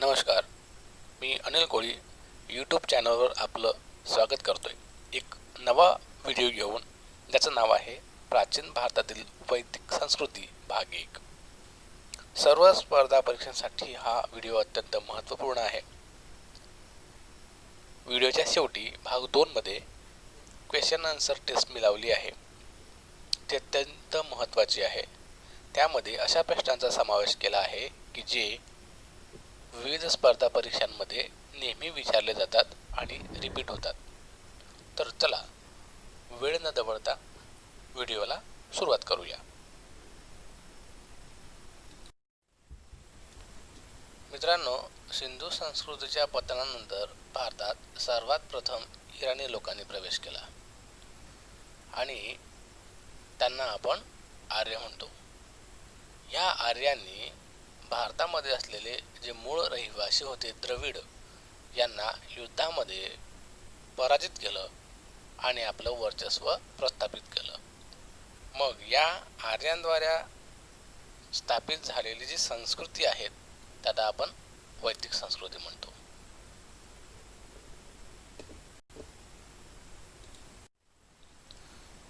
नमस्कार. मी अनिल कोळी यूट्यूब चॅनलवर आपलं स्वागत करतोय. एक नवा व्हिडिओ घेऊन ज्याचं नाव आहे प्राचीन भारतातील वैदिक संस्कृती भाग 1. सर्व स्पर्धा परीक्षांसाठी हा व्हिडिओ अत्यंत महत्त्वपूर्ण आहे. व्हिडिओच्या शेवटी भाग 2 मध्ये क्वेश्चन आन्सर टेस्ट मी लावली आहे. ती अत्यंत महत्त्वाची आहे. त्यामध्ये अशा प्रश्नांचा समावेश केला आहे की जे विविध स्पर्धा परीक्षांमध्ये नेहमी विचारले जातात आणि रिपीट होतात. तर चला वेळ न दवडता व्हिडिओला सुरुवात करूया. मित्रांनो, सिंधू संस्कृतीच्या पतनानंतर भारतात सर्वात प्रथम इराणी लोकांनी प्रवेश केला आणि त्यांना आपण आर्य म्हणतो. या आर्यांनी भारतामध्ये असलेले जे मूळ रहिवासी होते द्रविड यांना युद्धामध्ये पराजित केलं आणि आपलं वर्चस्व प्रस्थापित केलं. मग या आर्यांद्वारे स्थापित झालेली जी संस्कृती आहेत त्याला आपण वैदिक संस्कृती म्हणतो.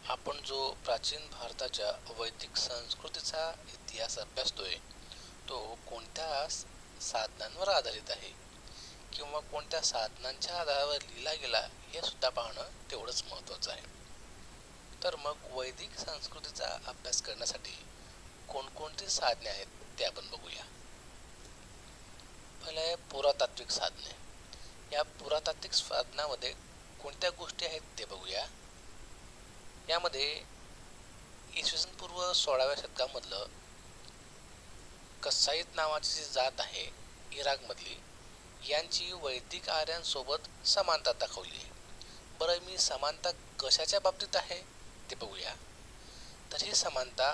आपण जो प्राचीन भारताच्या वैदिक संस्कृतीचा इतिहास अभ्यासतोय तो कोणत्या साधनांवर आधारित आहे किंवा कोणत्या साधनांच्या आधारावर लिहिला गेला हे सुद्धा पाहणं तेवढंच महत्त्वाचं आहे. तर मग वैदिक संस्कृतीचा अभ्यास करण्यासाठी कोणकोणती साधने आहेत ते आपण बघूया. पहिलं आहे पुरातात्विक साधने. या पुरातात्विक साधनामध्ये कोणत्या गोष्टी आहेत ते बघूया. यामध्ये इसवी सन पूर्व 16व्या शतकामधलं कसाईत नावाची जी जात आहे इराकमधली यांची वैदिक आर्यांसोबत समानता दाखवली आहे. बरं, मी समानता कशाच्या बाबतीत आहे ते बघूया. तर ही समानता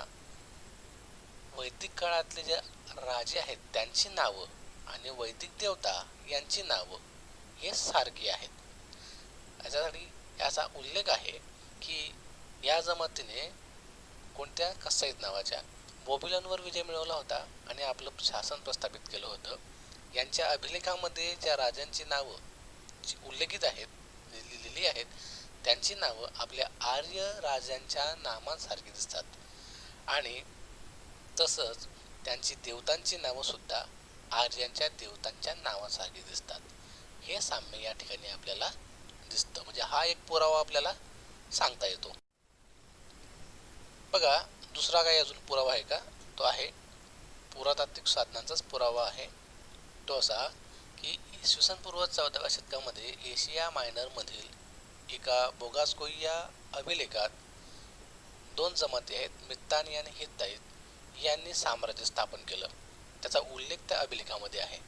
वैदिक काळातले जे राजे आहेत त्यांची नावं आणि वैदिक देवता यांची नावं हे सारखी आहेत. याच्यासाठी याचा उल्लेख आहे की या जमातीने कोणत्या कसाईत नावाच्या बॉबिलॉनवर विजय मिळवला होता आणि आपलं शासन प्रस्थापित केलं होतं. यांच्या अभिलेखामध्ये ज्या राजांची नावं जी उल्लेखित आहेत, लिहिलेली आहेत, त्यांची नावं आपल्या आर्य राजांच्या नावांसारखी दिसतात आणि तसंच त्यांची देवतांची नावं सुद्धा आर्यांच्या देवतांच्या नावासारखी दिसतात. हे साम्य या ठिकाणी आपल्याला दिसतं. म्हणजे हा एक पुरावा आपल्याला सांगता येतो. बघा, दुसरा काही अजून पुरावा आहे का? तो आहे पुरातात्विक साधनांचाच पुरावा आहे. तो असा की इसवी सन पूर्व 14व्या शतकामध्ये एशिया मायनरमधील एका बोगासकोई या अभिलेखात 2 जमाती आहेत, मित्तानी आणि हित्ताईत यांनी साम्राज्य स्थापन केलं. त्याचा उल्लेख त्या अभिलेखामध्ये आहे.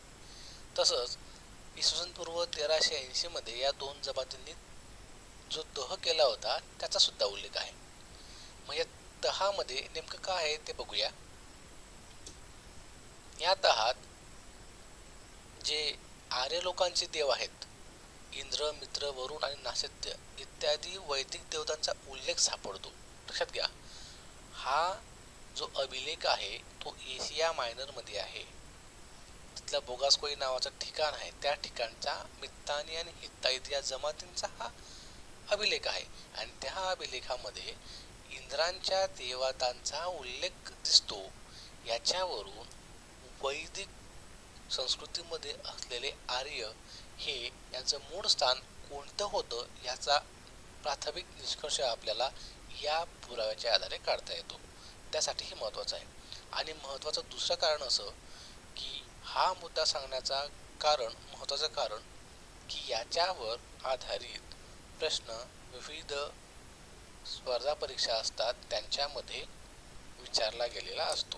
तसंच इसवी सन पूर्व 1380 मध्ये या 2 जमातींनी जो तह केला होता त्याचा सुद्धा उल्लेख आहे. मग या तहामध्ये नेमकं काय आहे ते बघूया. या तहात जे आर्य लोकांचे देव आहेत इंद्र, मित्र, वरुण आणि नासत्य इत्यादी वैदिक देवतांचा उल्लेख सापडतो. लक्षात घ्या, हा जो अभिलेख आहे तो एशिया मायनरमध्ये आहे. तिथला बोगासकोई नावाचं ठिकाण आहे, त्या ठिकाणचा मित्तानी आणि हित्ताईत या जमातींचा हा अभिलेख आहे आणि त्या अभिलेखामध्ये इंद्रांच्या देवतांचा उल्लेख दिसतो. याच्यावरून वैदिक संस्कृतीमध्ये असलेले आर्य हे यांचं मूळ स्थान कोणतं होतं याचा प्राथमिक निष्कर्ष आपल्याला या पुराव्याच्या आधारे काढता येतो. त्यासाठी हे महत्त्वाचं आहे. आणि महत्त्वाचं दुसरं कारण असं की हा मुद्दा सांगण्याचा महत्त्वाचं कारण की याच्यावर आधारित प्रश्न विविध स्पर्धा परीक्षा असतात त्यांच्यामध्ये विचारला गेलेला असतो.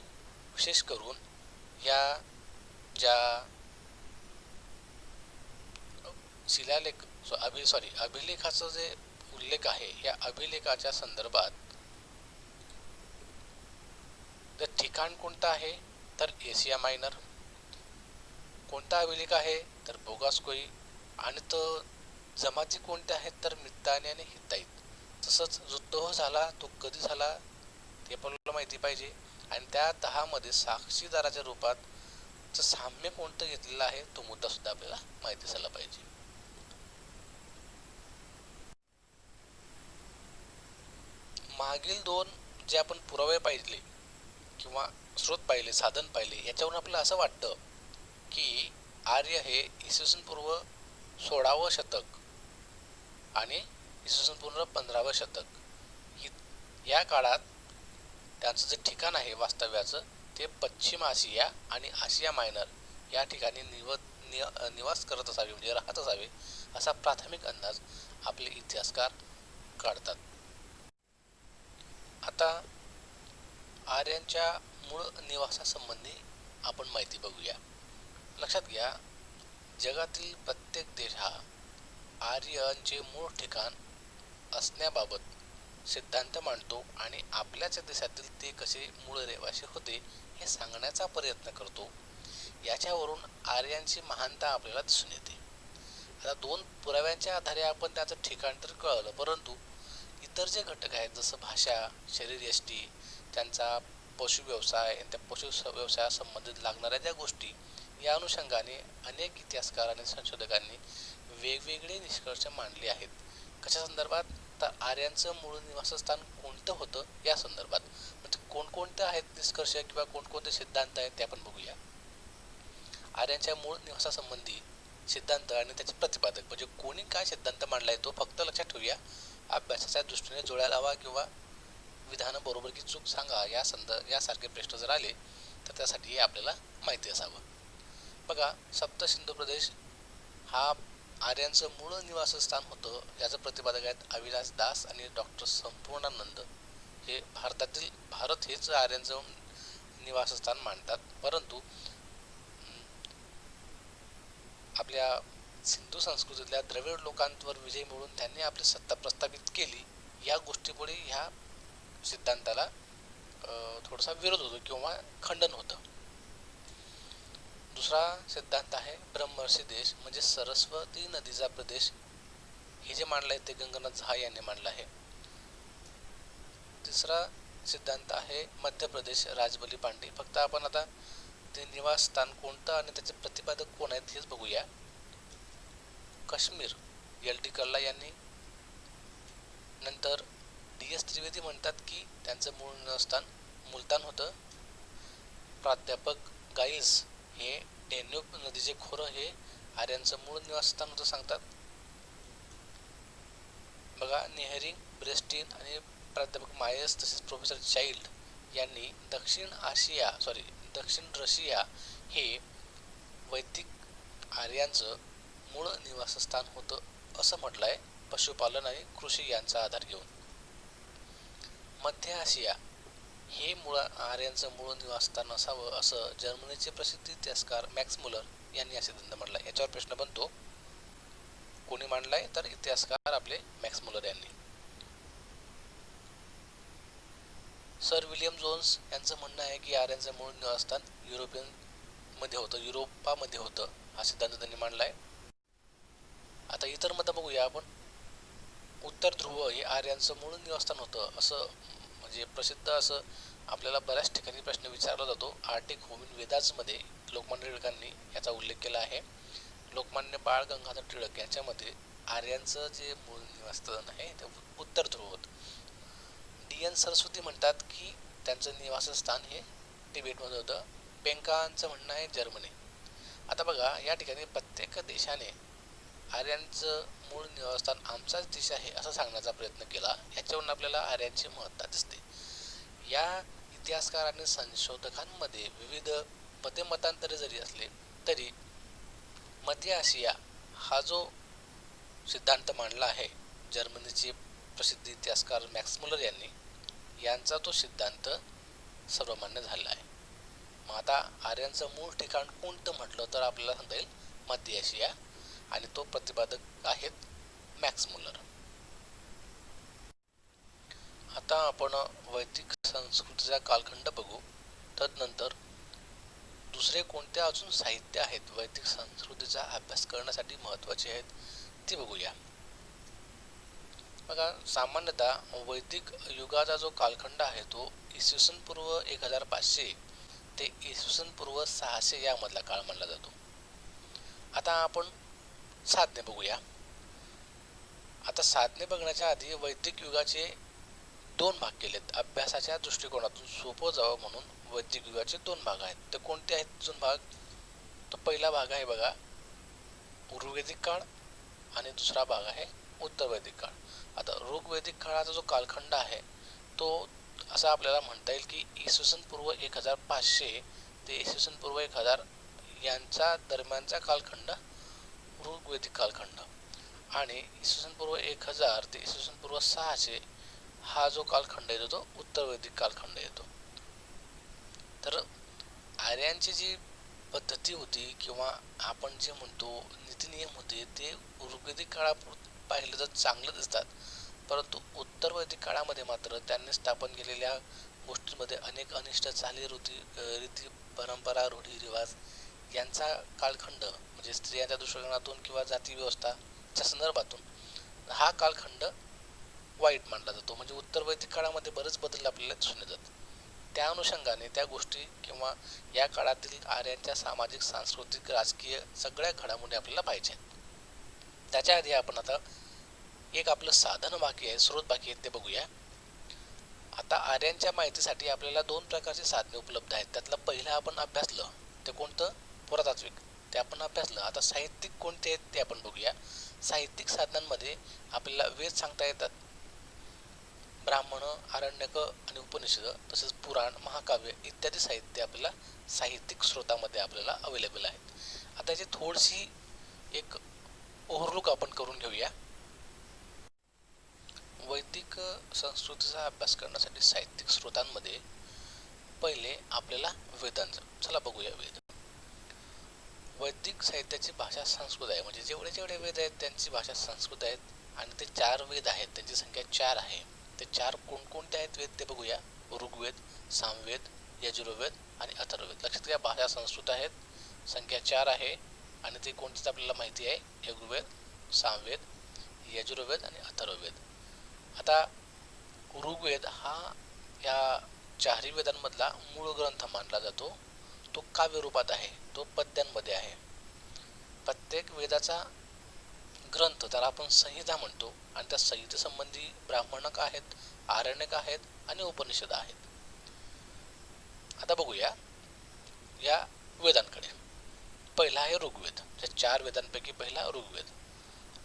विशेष करून या ज्या अभिलेखाचं जे उल्लेख आहे या अभिलेखाच्या संदर्भात ते ठिकाण कोणतं आहे तर एशिया मायनर, कोणता अभिलेख आहे तर बोगासकोई आणि तो जमाती कोणत्या आहेत तर मित्तानी आणि हित्ताईत. तसंच जो तह झाला तो कधी झाला ते आपल्याला माहिती पाहिजे आणि त्या तहामध्ये साक्षीदाराच्या रूपात साम्य कोणतं घेतलेलं आहे तो मुद्दा सुद्धा आपल्याला माहिती असला पाहिजे. मागील दोन जे आपण पुरावे पाहिले किंवा स्रोत पाहिले, साधन पाहिले, याच्यावरून आपल्याला असं वाटतं की आर्य हे इसवी सन पूर्व 16वे शतक आणि इसवी सन पूर्व 15वे शतक या काळात त्यांचं जे ठिकाण आहे वास्तव्याचं ते पश्चिम आशिया आणि आशिया मायनर या ठिकाणी निवास करत असावे, म्हणजे राहत असावे, असा प्राथमिक अंदाज आपले इतिहासकार काढतात. आता आर्यांच्या मूळ निवासासंबंधी आपण माहिती बघूया. लक्षात घ्या, जगातील प्रत्येक देश हा आर्यांचे मूळ ठिकाण असण्याबाबत सिद्धांत मांडतो आणि आपल्याच देशातील ते कसे मूळ रहिवासी होते हे सांगण्याचा प्रयत्न करतो. याच्यावरून आर्यांची महानता आपल्याला दिसून येते. आता दोन पुराव्यांच्या आधारे आपण त्याचं ठिकाण तर कळलं, परंतु इतर जे घटक आहेत जसं भाषा, शरीरयष्टी, त्यांचा पशु व्यवसाय, त्या पशु व्यवसायासंबंधित लागणाऱ्या ज्या गोष्टी, या अनुषंगाने अनेक इतिहासकार आणि संशोधकांनी वेगवेगळे निष्कर्ष मांडले आहेत. कशा संदर्भात? तर आर्यांचं मूळ निवासस्थान कोणतं होतं या संदर्भात. म्हणजे कोणकोणते आहेत निष्कर्ष किंवा कोणकोणते सिद्धांत आहेत ते आपण बघूया. आर्यांच्या मूळ निवासासंबंधी सिद्धांत आणि त्याचे प्रतिपादक, म्हणजे कोणी काय सिद्धांत मांडलाय तो फक्त लक्षात ठेवूया. अभ्यासाच्या दृष्टीने जोड्या लावा किंवा विधानं बरोबर की चूक सांगा यासारखे प्रश्न जर आले तर त्यासाठी आपल्याला माहिती असावं. बघा, सप्त सिंधू प्रदेश हा आर्यांचं मूळ निवासस्थान होतं. याचं प्रतिपादक आहेत अविनाश दास आणि डॉक्टर संपूर्णानंद. हे भारत हेच आर्यांचं निवासस्थान मानतात, परंतु आपल्या सिंधू संस्कृतीतल्या द्रविड लोकांवर विजय मिळवून त्यांनी आपली सत्ता प्रस्थापित केली. या गोष्टीपुढे ह्या सिद्धांताला थोडासा विरोध होतो किंवा खंडन होतं. दुसरा सिद्धांत आहे ब्रह्मर्षी देश, म्हणजे सरस्वती नदीचा प्रदेश. हे जे मांडलं आहे ते गंगानाथ झा यांनी मांडलं आहे. तिसरा सिद्धांत आहे मध्य प्रदेश, राजबली पांडे. फक्त आपण आता ते निवासस्थान कोणतं आणि त्याचे प्रतिपादक कोण आहेत हेच बघूया. काश्मीर, एल टी कल्ला यांनी. नंतर डी एस त्रिवेदी म्हणतात की त्यांचं मूळ निवासस्थान मुलतान होतं. प्राध्यापक गाईल्स हे डॅन्यूब नदीचे खोरं हे आर्यांचं मूळ निवासस्थान होतं सांगतात. बघा, नेहरिंग, ब्रेस्टिन आणि प्राध्यापक मायस तसेच प्रोफेसर चाइल्ड यांनी दक्षिण रशिया हे वैदिक आर्यांचं मूळ निवासस्थान होतं असं म्हटलं आहे, पशुपालन आणि कृषी यांचा आधार घेऊन. मध्य आशिया हे आर्यांचं मूळ निवासस्थान असावं असं जर्मनीचे प्रसिद्ध इतिहासकार मॅक्स मुलर यांनी असे सिद्धांत मांडलाय. याच्यावर प्रश्न बनतो, कोणी मांडलाय? तर इतिहासकार आपले मॅक्स मुलर यांनी. सर विलियम जोन्स यांचं म्हणणं आहे की आर्यांचं मूळ निवासस्थान युरोपामध्ये होतं. हा सिद्धांत त्यांनी मांडलाय. आता इतर मतं बघूया आपण. उत्तर ध्रुव हे आर्यांचं मूळ निवासस्थान होतं असं, म्हणजे प्रसिद्ध असं आपल्याला बऱ्याच ठिकाणी प्रश्न विचारला जातो. आर्टिक होमिन वेदाजमध्ये लोकमान्य टिळकांनी याचा उल्लेख केला आहे. लोकमान्य बाळ गंगाधर टिळक यांच्यामध्ये आर्यांचं जे मूळ निवासस्थान आहे ते उत्तर ध्रुव होतं. डी एन सरस्वती म्हणतात की त्यांचं निवासस्थान हे तिबेटमध्ये होतं. पेंकांचं म्हणणं आहे जर्मनी. आता बघा, या ठिकाणी प्रत्येक देशाने आर्यांचं मूळ निवासस्थान आमचाच देश आहे असं सांगण्याचा प्रयत्न केला. याच्यावरून आपल्याला आर्यांची महत्ता दिसते. या इतिहासकार आणि संशोधकांमध्ये विविध मतांतरे जरी असले तरी मध्य आशिया हा जो सिद्धांत मांडला आहे जर्मनीचे प्रसिद्ध इतिहासकार मॅक्स मुलर यांचा तो सिद्धांत सर्वमान्य झाला आहे. मग आता आर्यांचं मूळ ठिकाण कोणतं म्हटलं तर आपल्याला सांगता येईल मध्य आशिया, आणि तो प्रतिपादक आहेत मॅक्स मुलर. आता आपण वैदिक संस्कृतीचा कालखंड बघू. तदनंतर दुसरे कोणते अजून साहित्य आहेत वैदिक संस्कृतीचा अभ्यास करण्यासाठी महत्त्वाचे आहेत ते बघूया. बघा, सामान्यतः वैदिक युगाचा जो कालखंड आहे तो इसवी सन पूर्व 1500 ते इसवी पूर्व 600 यामधला काळ मानला जातो. आता आपण साधने बघूया. आता साधने बघण्याच्या आधी वैदिक युगाचे दोन भाग केलेत. अभ्यासाच्या दृष्टिकोनातून सोपं जावं म्हणून वैदिक युगाचे दोन भाग आहेत. ते कोणते आहेत दोन भाग? तो पहिला भाग आहे बघा ऋग्वेदिक काळ आणि दुसरा भाग आहे उत्तर वैदिक काळ. आता ऋग्वेदिक काळाचा जो कालखंड आहे तो असा आपल्याला म्हणता येईल की इसवी पूर्व 1500 ते इसवी पूर्व 1000 यांचा दरम्यानचा कालखंड ऋग्वेदिक कालखंड आणि इसवी पूर्व 1000 ते इसवी पूर्व 600 हा जो कालखंड येतो तो उत्तर वैदिक कालखंड येतो. तर आर्यांची जी पद्धती होती किंवा आपण जे म्हणतो नीतिनियम होते ते ऋग्वेदिक काळात पाहिलं तर चांगलं दिसतात, परंतु उत्तर वैदिक काळामध्ये मात्र त्यांनी स्थापन केलेल्या गोष्टींमध्ये अनेक अनिष्ट चाली रीती परंपरा रूढीरिवाज यांचा कालखंड म्हणजे स्त्रियांच्या दृष्टिकोनातून किंवा जाती व्यवस्थाच्या संदर्भातून हा कालखंड वाईट मानला जातो. म्हणजे उत्तर वैदिक काळामध्ये बरेच बदल आपल्याला दिसून येतात. त्या अनुषंगाने त्या गोष्टी किंवा या काळातील आर्यांच्या सामाजिक सांस्कृतिक राजकीय सगळ्या घडामोडी आपल्याला पाहिजे. त्याच्या आधी आपण आता एक आपलं साधन बाकी आहे, स्रोत बाकी आहेत ते बघूया. आता आर्यांच्या माहितीसाठी आपल्याला दोन प्रकारची साधने उपलब्ध आहेत. त्यातलं पहिलं आपण अभ्यासलं ते कोणतं? पुरातात्विक, ते आपण अभ्यासलं. आता साहित्यिक कोणते आहेत ते आपण बघूया. साहित्यिक साधनांमध्ये आपल्याला वेद सांगता येतात, ब्राह्मण, आरण्यक आणि उपनिषद, तसेच पुराण, महाकाव्य इत्यादी साहित्य आपल्याला साहित्यिक स्रोतामध्ये आपल्याला अवेलेबल आहेत. आता याची थोडीशी एक ओव्हरलुक आपण करून घेऊया. वैदिक संस्कृतीचा अभ्यास करण्यासाठी साहित्यिक स्रोतांमध्ये पहिले आपल्याला वेदांचं, चला बघूया वेद. वैदिक साहित्याची भाषा संस्कृत आहे, म्हणजे जेवढे जेवढे वेद आहेत त्यांची भाषा संस्कृत आहेत आणि ते 4 वेद आहेत, त्यांची संख्या 4 आहे. ते 4 कोणकोणते आहेत वेद ते बघूया. ऋग्वेद, सामवेद, यजुर्वेद आणि अथर्ववेद. लक्षात घ्या भाषा संस्कृत आहेत, संख्या 4 आहे आणि ते कोणतीच आपल्याला माहिती आहे ऋग्वेद, सामवेद, यजुर्वेद आणि अथर्ववेद. आता ऋग्वेद हा या 4 वेदांमधला मूळ ग्रंथ मानला जातो. तो काव्य रूपात आहे, तो पद्यांमध्ये आहे. प्रत्येक वेदाचा ग्रंथ त्याला आपण संहिता म्हणतो आणि त्या संहितेसंबंधी ब्राह्मणक आहेत, आरण्यक आहेत आणि उपनिषद आहेत. आता बघूया या वेदांकडे. पहिला आहे ऋग्वेद. त्या 4 वेदांपैकी पहिला ऋग्वेद.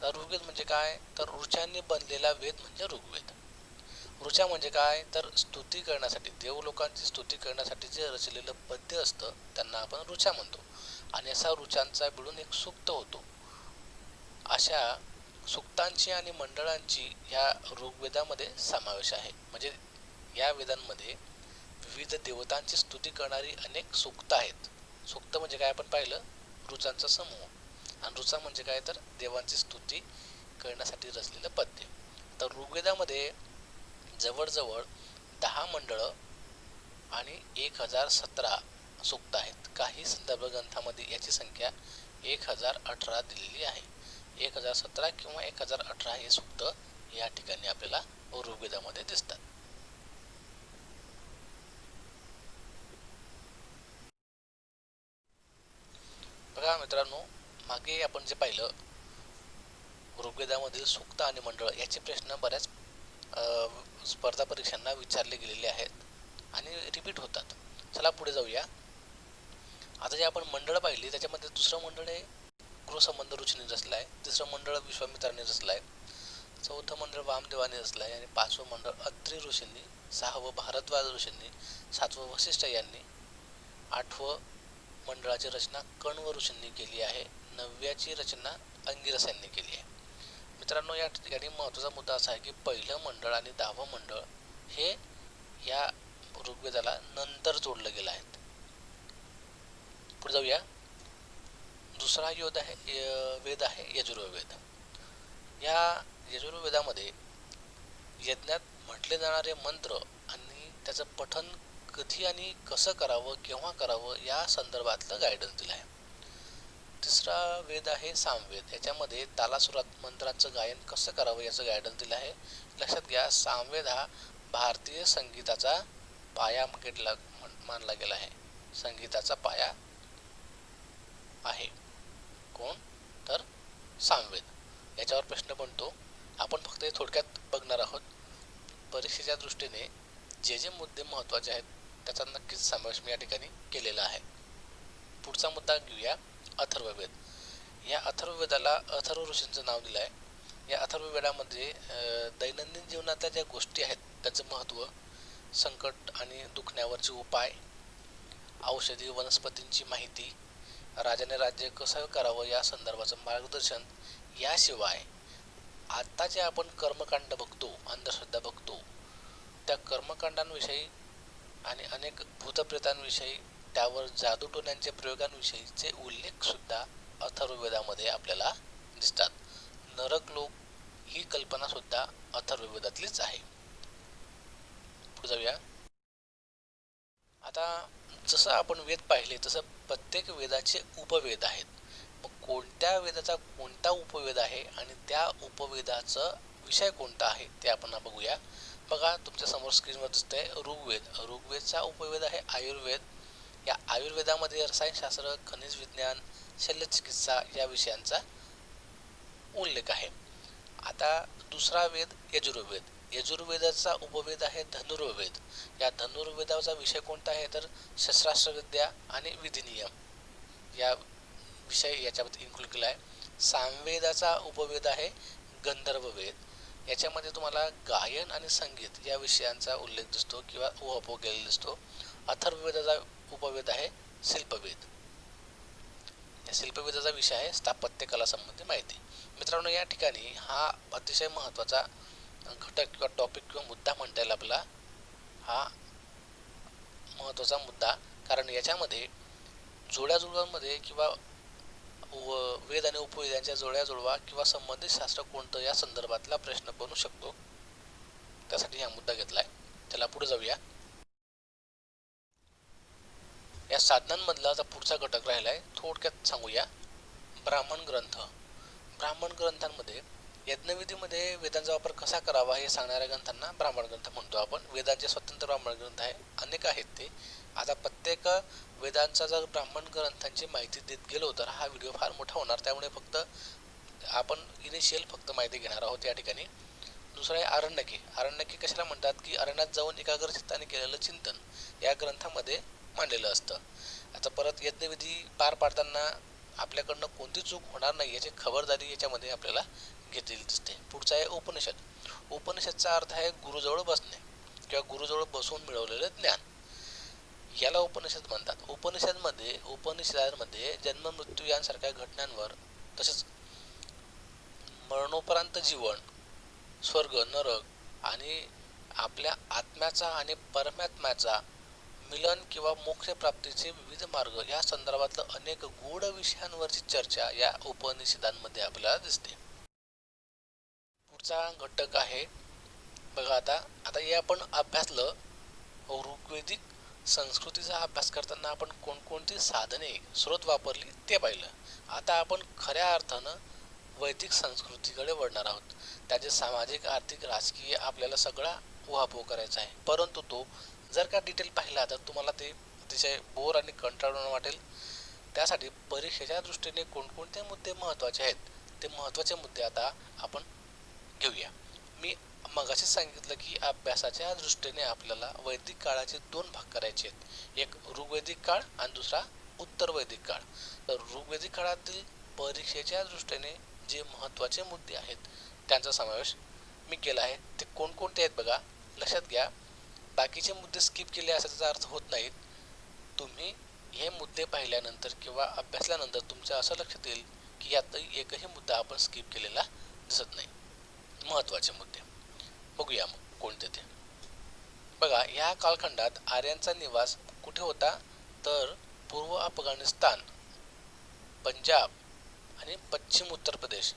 ऋग्वेद म्हणजे काय? तर ऋचांनी बनलेला वेद म्हणजे ऋग्वेद. ऋचा म्हणजे काय? तर स्तुती करण्यासाठी, देव लोकांची स्तुती करण्यासाठी जे रचलेलं पद्य असतं त्यांना आपण ऋचा म्हणतो. आणि असा ऋचांचा मिळून एक सूक्त होतो. अशा सूक्तांची आणि मंडळांची या ऋग्वेदामध्ये समावेश आहे. म्हणजे या वेदांमध्ये विविध देवतांची स्तुती करणारी अनेक सूक्त आहेत. सूक्त म्हणजे काय आपण पाहिलं, ऋचांचा समूह. आणि ऋचा म्हणजे काय? तर देवांची स्तुती करण्यासाठी रचलेलं पद्य. तर ऋग्वेदामध्ये जवळजवळ 10 मंडळं आणि 1017 सूक्त आहेत. काही संदर्भ ग्रंथामध्ये याची संख्या 1018 दिलेली आहे. 1017 किंवा 1018 हे सूक्त या ठिकाणी आपल्याला ऋग्वेदामध्ये दिसतात. बघा मित्रांनो, मागे आपण जे पाहिलं ऋग्वेदामधील सूक्त आणि मंडळ याचे प्रश्न बऱ्याच स्पर्धा परीक्षांना विचारले गेलेले आहेत आणि रिपीट होतात. चला पुढे जाऊया. आता जे आपण मंडळ पाहिली त्याच्यामध्ये दुसरं मंडळ आहे गृहसंबंध ऋषींनी रचलं आहे, तिसरं मंडळ विश्वामित्रांनी रचलं आहे, चौथं मंडळ वामदेवाने रचलं आहे आणि 5वं मंडळ अत्रि ऋषींनी, 6वं भारद्वाज ऋषींनी, 7वं वसिष्ठ यांनी, 8वं मंडळाची रचना कण्व ऋषींनी केली आहे, 9व्याची रचना अंगिरस यांनी केली आहे. मित्रांनो, या ठिकाणी महत्त्वाचा मुद्दा असा आहे की पहिलं मंडळ आणि 10वं मंडळ हे या ऋग्वेदाला नंतर जोडलं गेलं आहे. पुढे जाऊया. दुसरा वेद आहे यजुर्वेद. या यजुर्वेदामध्ये यज्ञात म्हटले जाणारे मंत्र आणि त्याचं पठण कधी आणि कसं करावं, केव्हा करावं या संदर्भातलं गायडन्स दिलं आहे. तिसरा वेद आहे सामवेद. याच्यामध्ये तालासुरात मंत्रांचं गायन कसं करावं याचं गायडन्स दिलं आहे. लक्षात घ्या, सामवेद हा भारतीय संगीताचा पाया मानला गेला आहे. संगीताचा पाया आहे. कोण? तर सामवेद. याच्यावर प्रश्न बनतो. आपण फक्त हे थोडक्यात बघणार आहोत. परीक्षेच्या दृष्टीने जे जे मुद्दे महत्त्वाचे आहेत त्याचा नक्कीच समावेश मी या ठिकाणी केलेला आहे. पुढचा मुद्दा घेऊया, अथर्ववेद. या अथर्ववेदाला अथर्व ऋषींचं नाव दिलं आहे. या अथर्ववेदामध्ये दैनंदिन जीवनातल्या ज्या गोष्टी आहेत त्याचं महत्त्व, संकट आणि दुखण्यावरचे उपाय, औषधी वनस्पतींची माहिती, राजाने राज्य कसं करावं या संदर्भाचं मार्गदर्शन, याशिवाय आता जे आपण कर्मकांड बघतो, अंधश्रद्धा बघतो, त्या कर्मकांडांविषयी आणि अनेक भूतप्रेतांविषयी, त्यावर जादूटोण्यांच्या प्रयोगांविषयीचे उल्लेख सुद्धा अथर्ववेदामध्ये आपल्याला दिसतात. नरक लोक ही कल्पना सुद्धा अथर्ववेदातलीच आहे. पुढे जाऊया. आता जसं आपण वेद पाहिले तसं प्रत्येक वेदाचे उपवेद आहेत. मग कोणत्या वेदाचा कोणता उपवेद आहे आणि त्या उपवेदाचा विषय कोणता आहे ते आपण बघूया. बघा, तुमच्या समोर स्क्रीनवर दिसतंय ऋग्वेद. ऋग्वेदचा उपवेद आहे आयुर्वेद. या आयुर्वेदामध्ये रसायनशास्त्र, खनिज विज्ञान, शल्यचिकित्सा या विषयांचा उल्लेख आहे. आता दुसरा वेद यजुर्वेद. यजुर्वेदाचा उपवेद आहे धनुर्वेद. या धनुर्वेदाचा विषय कोणता आहे तर शस्त्रास्त्रविद्या आणि विधिनियम या विषय याच्यामध्ये इन्क्लूड केला आहे. सामवेदाचा उपवेद आहे गंधर्ववेद. याच्यामध्ये तुम्हाला गायन आणि संगीत या विषयांचा उल्लेख दिसतो किंवा उहापोह केलेला दिसतो. अथर्ववेदाचा उपवेद आहे शिल्पवेद. या शिल्पवेदाचा विषय आहे स्थापत्य कला संबंधी माहिती. मित्रांनो, या ठिकाणी हा अतिशय महत्त्वाचा घटक किंवा टॉपिक किंवा मुद्दा म्हणता येईल आपला, हा महत्त्वाचा मुद्दा. कारण याच्यामध्ये जोड्याजुळवांमध्ये किंवा वेद आणि उपवेदांच्या जोड्याजुळवा किंवा संबंधित शास्त्र कोणतं या संदर्भातला प्रश्न बनू शकतो. त्यासाठी हा मुद्दा घेतलाय. त्याला पुढे जाऊया. या साधनांमधला आता पुढचा घटक राहिलाय, थोडक्यात सांगूया. ब्राह्मण ग्रंथ. ब्राह्मण ग्रंथांमध्ये यज्ञविधीमध्ये वेदांचा वापर कसा करावा हे सांगणाऱ्या ग्रंथांना ब्राह्मण ग्रंथ म्हणतो आपण. वेदांचे स्वतंत्र ब्राह्मण ग्रंथ आहे, अनेक आहेत ते. आता प्रत्येक वेदांचा जर ब्राह्मण ग्रंथांची माहिती देत गेलो तर हा व्हिडिओ फार मोठा होणार. त्यामुळे फक्त आपण इनिशियल फक्त माहिती घेणार आहोत या ठिकाणी. दुसरं आहे आरण्यके. आरण्यके कशाला म्हणतात की अरण्यात जाऊन एकाग्र चित्ताने केलेलं चिंतन या ग्रंथामध्ये मांडलेलं असतं. आता परत यज्ञविधी पार पाडताना आपल्याकडनं कोणती चूक होणार नाही याची खबरदारी याच्यामध्ये आपल्याला घेतलेली दिसते. पुढचा आहे उपनिषद. उपनिषदचा अर्थ आहे गुरुजवळ बसणे किंवा गुरुजवळ बसून मिळवलेलं ज्ञान, याला उपनिषद म्हणतात. उपनिषदांमध्ये जन्म मृत्यू यांसारख्या घटनांवर, तसेच मरणोपरांत जीवन, स्वर्ग, नरक आणि आपल्या आत्म्याचा आणि परमात्म्याचा मिलन किंवा मोक्ष प्राप्तीचे विविध मार्ग या संदर्भातलं अनेक गूढ विषयांवरची चर्चा या उपनिषदांमध्ये आपल्याला दिसते. पुढचा घटक आहे बघा, आता हे आपण अभ्यासलं. ऋग्वेदिक संस्कृतीचा अभ्यास करताना आपण कोणकोणती साधने स्रोत वापरली ते पाहिलं. आता आपण खऱ्या अर्थानं वैदिक संस्कृतीकडे वळणार आहोत. त्याचे सामाजिक, आर्थिक, राजकीय आपल्याला सगळा उहापोह करायचा आहे. परंतु तो जर का डिटेल पाहिला तर तुम्हाला ते अतिशय बोर आणि कंटाळवाणं वाटेल. त्यासाठी परीक्षेच्या दृष्टीने कोणकोणते मुद्दे महत्त्वाचे आहेत ते महत्त्वाचे मुद्दे आता आपण घेऊया. मी मगाशी सांगितलं की अभ्यासाच्या दृष्टीने आपल्याला वैदिक काळाचे दोन भाग करायचे आहेत. एक ऋग्वेदिक काळ आणि दुसरा उत्तर वैदिक काळ. तर ऋग्वेदिक काळातील परीक्षेच्या दृष्टीने जे महत्त्वाचे मुद्दे आहेत त्यांचा समावेश मी केला आहे. ते कोणकोणते आहेत बघा, लक्षात घ्या. बाकीचे मुद्दे स्किप केले असाचा अर्थ होत नाहीत. तुम्ही हे मुद्दे पाहिल्यानंतर किंवा अभ्यासल्यानंतर तुमच्या असं लक्षात येईल की यात एकही मुद्दा आपण स्किप केलेला दिसत नाही. महत्त्वाचे मुद्दे बघूया मग कोणते ते. बघा, या कालखंडात आर्यांचा निवास कुठे होता तर पूर्व अफगाणिस्तान, पंजाब आणि पश्चिम उत्तर प्रदेश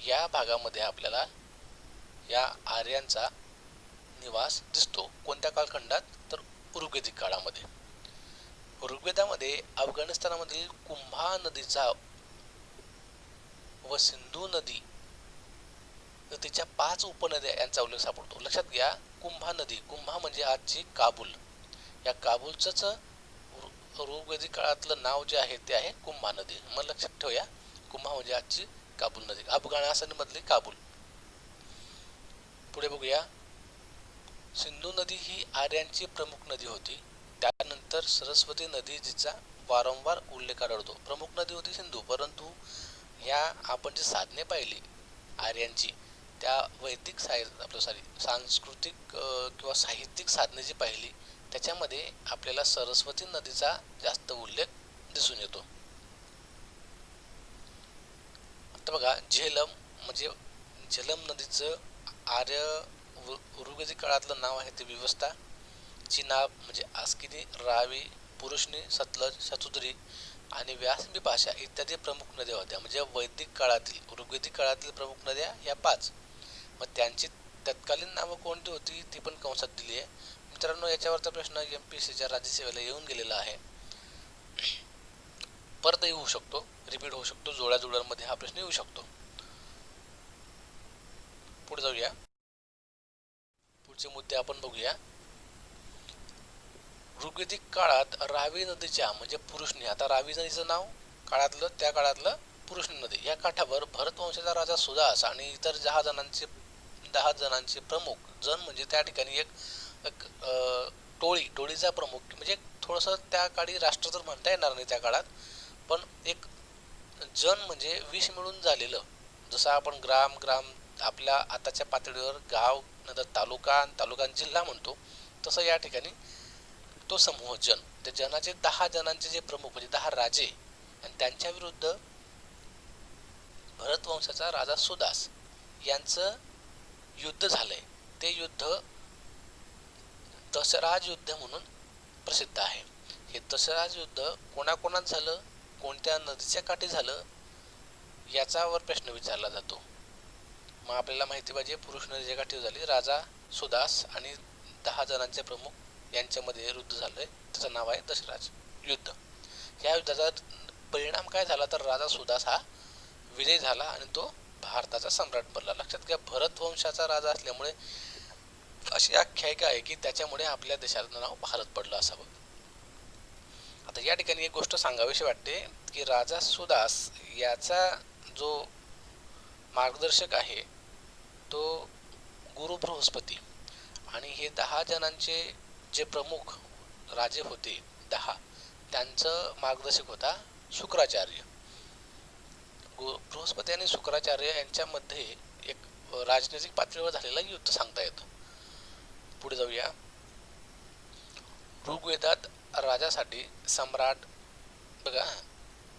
या भागामध्ये आपल्याला या आर्यांचा निवास दिसतो. कोणत्या कालखंडात तर ऋग्वेदिक काळामध्ये. ऋग्वेदामध्ये अफगाणिस्तानामधील कुंभा नदीचा व सिंधू नदी तर तिच्या 5 उपनद्या यांचा उल्लेख सापडतो. लक्षात घ्या, कुंभा नदी, कुंभा म्हणजे आजची काबूल, या काबूलचंच ऋग्वेदिक काळातलं नाव जे आहे ते आहे कुंभा नदी. मग लक्षात ठेवूया, कुंभा म्हणजे आजची काबूल नदी, अफगाणिस्तानमधली काबूल. पुढे बघूया, सिंधू नदी ही आर्यांची प्रमुख नदी होती. त्यानंतर सरस्वती नदी जिचा वारंवार उल्लेख आढळतो. प्रमुख नदी होती सिंधू, परंतु ह्या आपण जी साधने पाहिली आर्यांची, त्या वैदिक सांस्कृतिक किंवा साहित्यिक साधने जी पाहिली त्याच्यामध्ये आपल्याला सरस्वती नदीचा जास्त उल्लेख दिसून येतो. आता बघा, झेलम म्हणजे झेलम नदीचं आर्य ऋग्वेदिक काळातलं नाव आहे ते विवस्ता. चिनाब म्हणजे आस्किनी, रावी, पुरुषनी, सतलज, शतुद्री आणि व्यासबी भाषा इत्यादी प्रमुख नद्या होत्या. म्हणजे वैदिक काळातील ऋग्वेदिक काळातील प्रमुख नद्या या 5. मग त्यांची तत्कालीन नावं कोणती होती ती पण कंसात दिली आहे. मित्रांनो, याच्यावरचा प्रश्न MPSCच्या राज्यसेवेला येऊन गेलेला आहे, परतही होऊ शकतो, रिपीट होऊ शकतो, जोड्यांमध्ये हा प्रश्न येऊ शकतो. पुढे जाऊया, पुढचे मुद्दे आपण बघूया. ऋग्वेदिक काळात रावी नदीच्या म्हणजे पुरुषनी, आता रावी नदीचं नाव त्या काळातलं पुरुषनी नदी या काठावर भरत वंशाचा राजा सुदास आणि इतर 10 जणांचे प्रमुख जण, म्हणजे त्या ठिकाणी एक टोळीचा प्रमुख, म्हणजे थोडंसं त्या काळी राष्ट्र तर म्हणता येणार नाही त्या काळात, पण एक जन म्हणजे 20 मिळून झालेलं, जसं आपण ग्राम आपल्या आताच्या पातळीवर गाव, नंतर तालुका जिल्हा म्हणतो, तसं या ठिकाणी तो समूह जन, त्या जनाचे 10 जणांचे जे प्रमुख म्हणजे 10 राजे, आणि त्यांच्या विरुद्ध भरत वंशाचा राजा सुदास यांचं युद्ध झालंय. ते युद्ध दशराज युद्ध म्हणून प्रसिद्ध आहे. हे दशराज युद्ध कोणाकोणात झालं, कोणत्या नदीच्या काठी झालं, याच्यावर प्रश्न विचारला जातो. मग आपल्याला माहिती पाहिजे, पुरुष नदीच्या काठी झाली, राजा सुदास आणि 10 जणांचे प्रमुख यांच्यामध्ये युद्ध झालंय, त्याचं नाव आहे दशराज युद्ध. या युद्धाचा परिणाम काय झाला तर राजा सुदास हा विजय झाला आणि तो भारताचा सम्राट बनला. लक्षात घ्या, भरत वंशाचा राजा असल्यामुळे अशी आख्यायिका आहे की त्याच्यामुळे आपल्या देशाचं नाव भारत पडलं असावं. आता या ठिकाणी एक गोष्ट सांगावीशी वाटते की राजा सुदास याचा जो मार्गदर्शक आहे तो गुरु बृहस्पती, आणि हे 10 जणांचे जे प्रमुख राजे होते 10, त्यांचं मार्गदर्शक होता शुक्राचार्य. बृहस्पती आणि शुक्राचार्य यांच्यामध्ये एक राजनैतिक पातळीवर झालेला युद्ध सांगता येतं. पुढे जाऊया, ऋग्वेदात राजासाठी सम्राट, बघा,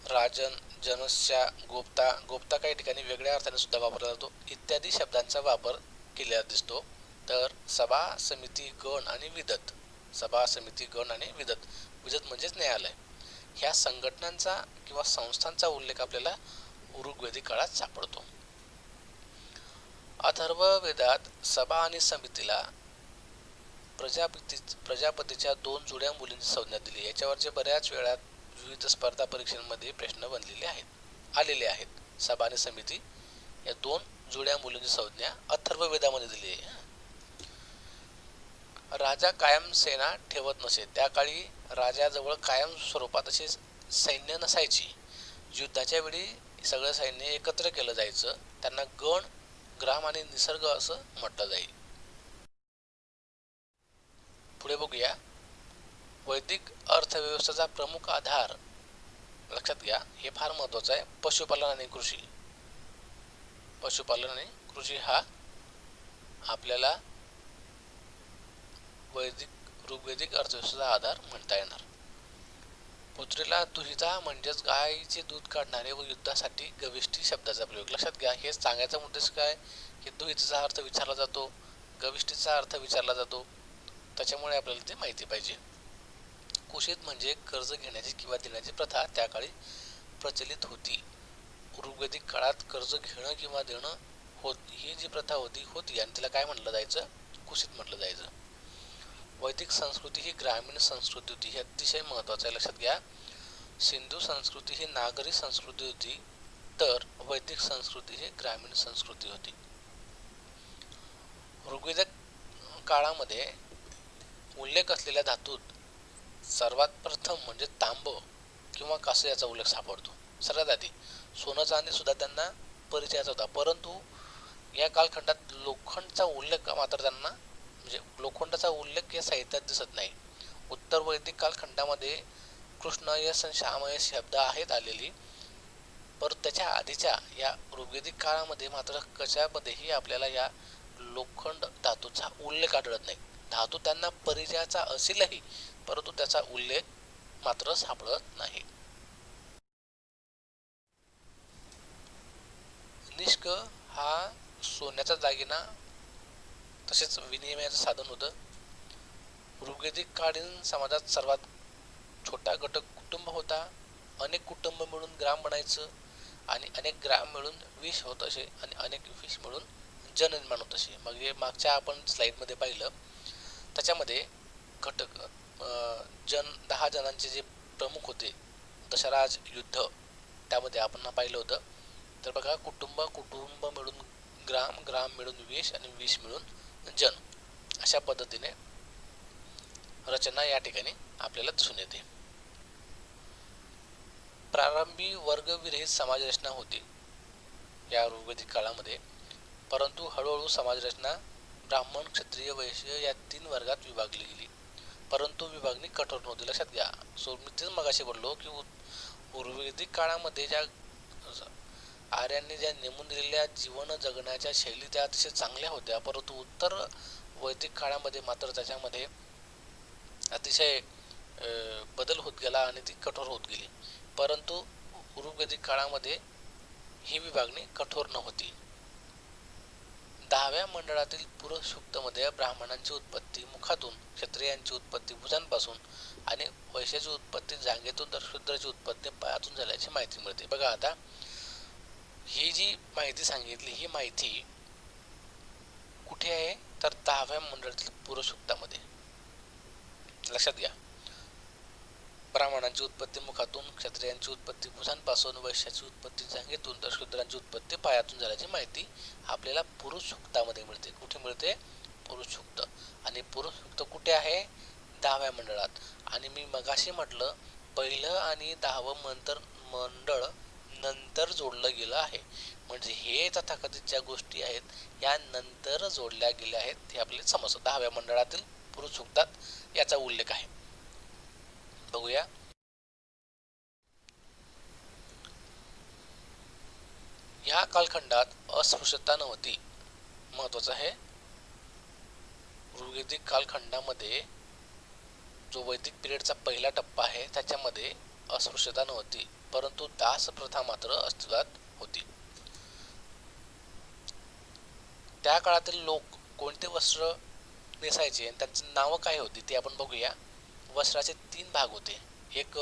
राजन, जनस्या, गोप्ता काही ठिकाणी वेगळ्या अर्थाने सुद्धा वापरला जातो, इत्यादी शब्दांचा वापर केलेला दिसतो. तर सभा, समिती, गण आणि विदत, विदत म्हणजेच न्यायालय, ह्या संघटनांचा किंवा संस्थांचा उल्लेख आपल्याला ऋग्वेदिक काळात सापडतो. अथर्व वेदात सभा आणि समितीला प्रजापतीच्या 2 जुळ्या मुलींची संज्ञा दिली. याच्यावरचे बऱ्याच वेळा विविध स्पर्धा परीक्षांमध्ये प्रश्न आलेले आहेत. सभा आणि समिती या 2 जुळ्या मुलींची संज्ञा अथर्व वेदामध्ये दिली आहे. राजा कायम सेना ठेवत नसे. त्या काळी राजाजवळ कायम स्वरूपात अशी सैन्य नसायची. युद्धाच्या वेळी सगळं सैन्य एकत्र केलं जायचं. त्यांना गण, ग्राम आणि निसर्ग असं म्हटलं जाईल. पुढे बघूया, वैदिक अर्थव्यवस्थेचा प्रमुख आधार, लक्षात घ्या हे फार महत्वाचं आहे, पशुपालन आणि कृषी हा आपल्याला ऋग्वेदिक अर्थव्यवस्थेचा आधार म्हणता येणार. पुत्रीला दुहिता म्हणजेच गायीचे दूध काढणारे व युद्धासाठी गविष्ठी शब्दाचा प्रयोग. लक्षात घ्या, हे सांगायचा उद्देश काय की दुहितेचा अर्थ विचारला जातो, गविष्ठीचा अर्थ विचारला जातो, त्याच्यामुळे आपल्याला ते माहिती पाहिजे. कुशीत म्हणजे कर्ज घेण्याची किंवा देण्याची प्रथा त्या काळी प्रचलित होती. ऋग्वेदिक काळात कर्ज घेणं किंवा देणं ही जी प्रथा होती आणि तिला काय म्हटलं जायचं, कुशीत म्हटलं जायचं. वैदिक संस्कृती ही ग्रामीण संस्कृती होती, हे अतिशय महत्वाचं आहे. लक्षात घ्या, सिंधू संस्कृती ही नागरी संस्कृती होती, तर वैदिक संस्कृती ही ग्रामीण संस्कृती होती. ऋग्वेदिक काळामध्ये उल्लेख असलेल्या धातूत सर्वात प्रथम म्हणजे तांब किंवा कांस्य याचा उल्लेख सापडतो. सर्वात आधी सोनं चांदी सुद्धा त्यांना परिचयाचा होता, परंतु या कालखंडात लोखंडचा उल्लेख मात्र त्यांना म्हणजे लोखंडाचा उल्लेख या साहित्यात दिसत नाही. उत्तर वैदिक कालखंडामध्ये कृष्णयश आणि श्यामयश शब्द आहेत आलेली, परंतु त्याच्या आधीच्या या ऋग्वेदिक काळामध्ये मात्र कशामध्येही आपल्याला या लोखंड धातूचा उल्लेख आढळत नाही. धातू त्यांना परिचयाचा असेलही, परंतु त्याचा उल्लेख मात्र सापडत नाही. निष्क हा सोन्याचा दागिना तसेच विनिमयाचं साधन होतं. ऋग्वेदिक कालीन समाजात सर्वात छोटा घटक कुटुंब होता. अनेक कुटुंब मिळून ग्राम बनायचं आणि अनेक ग्राम मिळून विष होत असे आणि अनेक विष मिळून जन निर्माण होत असे. मग हे मागच्या आपण स्लाइडमध्ये पाहिलं, त्याच्यामध्ये घटक 10 जणांचे जे प्रमुख होते दशराज युद्ध, त्यामध्ये आपण पाहिलं होतं. तर बघा, कुटुंब कुटुंब मिळून ग्राम, ग्राम मिळून विष आणि विष मिळून जन, अशा पद्धतीने रचना या ठिकाणी आपल्याला दिसून येते. प्रारंभी वर्गविरहित समाजरचना होती या ऋग्वेदिक काळामध्ये, परंतु हळूहळू समाजरचना ब्राह्मण, क्षत्रिय, वैश्य या 3 वर्गात विभागली गेली. परंतु विभागणी कठोर नव्हती. लक्षात घ्या. मी तेच मगाशी बोललो की ऋग्वेदिक काळामध्ये ज्या आर्यांनी ज्या नेमून दिलेल्या जीवन जगण्याच्या शैली त्या अतिशय चांगल्या होत्या, परंतु उत्तर वैदिक काळामध्ये मात्र त्याच्यामध्ये अतिशय बदल होत गेला आणि ती कठोर होत गेली. परंतु ऋग्वेदिक काळामध्ये ही विभागणी कठोर नव्हती. 10व्या मंडळातील पुरुष सूक्तमध्ये ब्राह्मणांची उत्पत्ती मुखातून, क्षत्रियांची उत्पत्ती भुजांपासून आणि वैश्याची उत्पत्ती जांघेतून तर शूद्राची उत्पत्ती पायातून झाल्याची माहिती मिळते. बघा, आता ही जी माहिती सांगितली, ही माहिती कुठे आहे तर 10व्या मंडळातील पुरुष सूक्तामध्ये. लक्षात घ्या. ब्राह्मणांची उत्पत्ती मुखातून, क्षत्रियांची उत्पत्ती भुजांपासून, वैश्याची उत्पत्ती जांघेतून तर शूद्रांची उत्पत्ती पायातून झाल्याची माहिती आपल्याला पुरुष सूक्तामध्ये मिळते. कुठे मिळते? पुरुष सूक्त. आणि पुरुष सूक्त कुठे आहे? 10व्या मंडळात. आणि मी मगाशी म्हटलं, पहिलं आणि 10वं मंडळ नंतर जोडलं गेलं आहे. म्हणजे हे तथाकथित ज्या गोष्टी आहेत या नंतर जोडल्या गेल्या आहेत, हे आपल्याला समजतं. 10व्या मंडळातील पुरुष सूक्तात याचा उल्लेख आहे. बघूया. या कालखंडात अस्पृश्यता नव्हती. महत्वाचं आहे, ऋग्वेदिक कालखंडामध्ये जो वैदिक पिरियडचा पहिला टप्पा आहे त्याच्यामध्ये अस्पृश्यता नव्हती, परंतु दास प्रथा मात्र अस्तित्वात होती. त्या काळातील लोक कोणते वस्त्र नेसायचे आणि त्यांची नावं काय होती ते आपण बघूया. वस्त्राचे 3 भाग होते. एक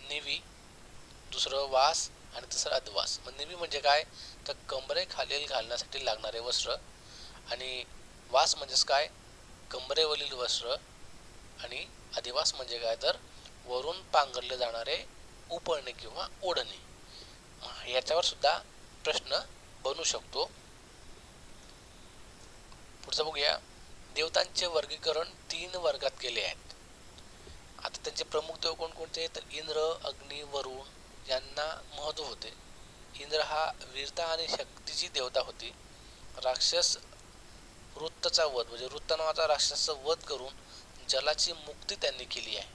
नेवी, दुसरं वास आणि तिसरं अधवास. नेवी म्हणजे काय तर कंबरेखालील घालण्यासाठी लागणारे वस्त्र, आणि वास म्हणजेच काय कंबरेवरील वस्त्र, आणि अधिवास म्हणजे काय तर वरून पांघरले जाणारे उपरणे किंवा ओढणे. याच्यावर सुद्धा प्रश्न बनू शकतो. पुढचं बघूया. देवतांचे वर्गीकरण 3 वर्गात केले आहेत. आता त्यांचे प्रमुख देव कोणकोणते तर इंद्र, अग्नी, वरुण यांना महत्व होते. इंद्र हा वीरता आणि शक्तीची देवता होती. राक्षस वृत्तचा वध म्हणजे वृत्त नावाचा राक्षसाचा वध करून जलाची मुक्ती त्यांनी केली आहे.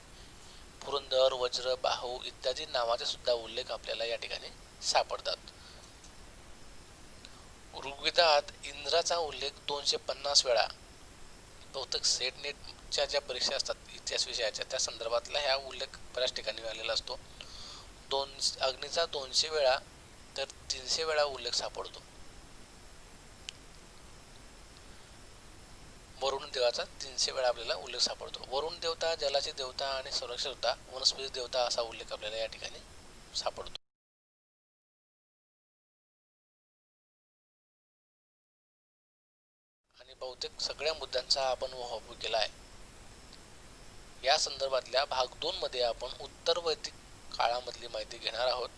पुरंदर, वज्र, बाहू इत्यादी नावाचे सुद्धा उल्लेख आपल्याला या ठिकाणी सापडतात. ऋग्वेदात इंद्राचा उल्लेख 250 वेळा, बहुतेक सेट नेटच्या ज्या परीक्षा असतात इतिहास विषयाच्या त्या संदर्भातला ह्या उल्लेख बऱ्याच ठिकाणी आलेला असतो. अग्नीचा 200 वेळा तर 300 वेळा उल्लेख सापडतो. वरुण देवाचा 300 वेळा आपल्याला उल्लेख सापडतो. वरुण देवता जलाची देवता आणि संरक्षक देवता, वनस्पती देवता असा उल्लेख आपल्याला या ठिकाणी सापडतो. आणि बहुतेक सगळ्या मुद्द्यांचा आपण वापर केला आहे. या संदर्भातल्या भाग 2 मध्ये आपण उत्तर वैदिक काळामधली माहिती घेणार आहोत,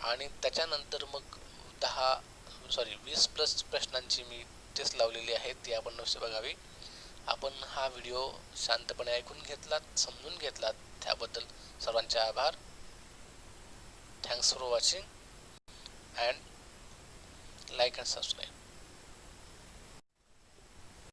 आणि त्याच्यानंतर मग 20+ प्रश्नांची मी टेस्ट लावलेली आहे, ती आपण नक्की बघावी. आपण हा व्हिडिओ शांतपणे ऐकून घेतलात, समजून घेतलात त्याबद्दल सर्वांचे आभार. Thanks for watching and like and subscribe.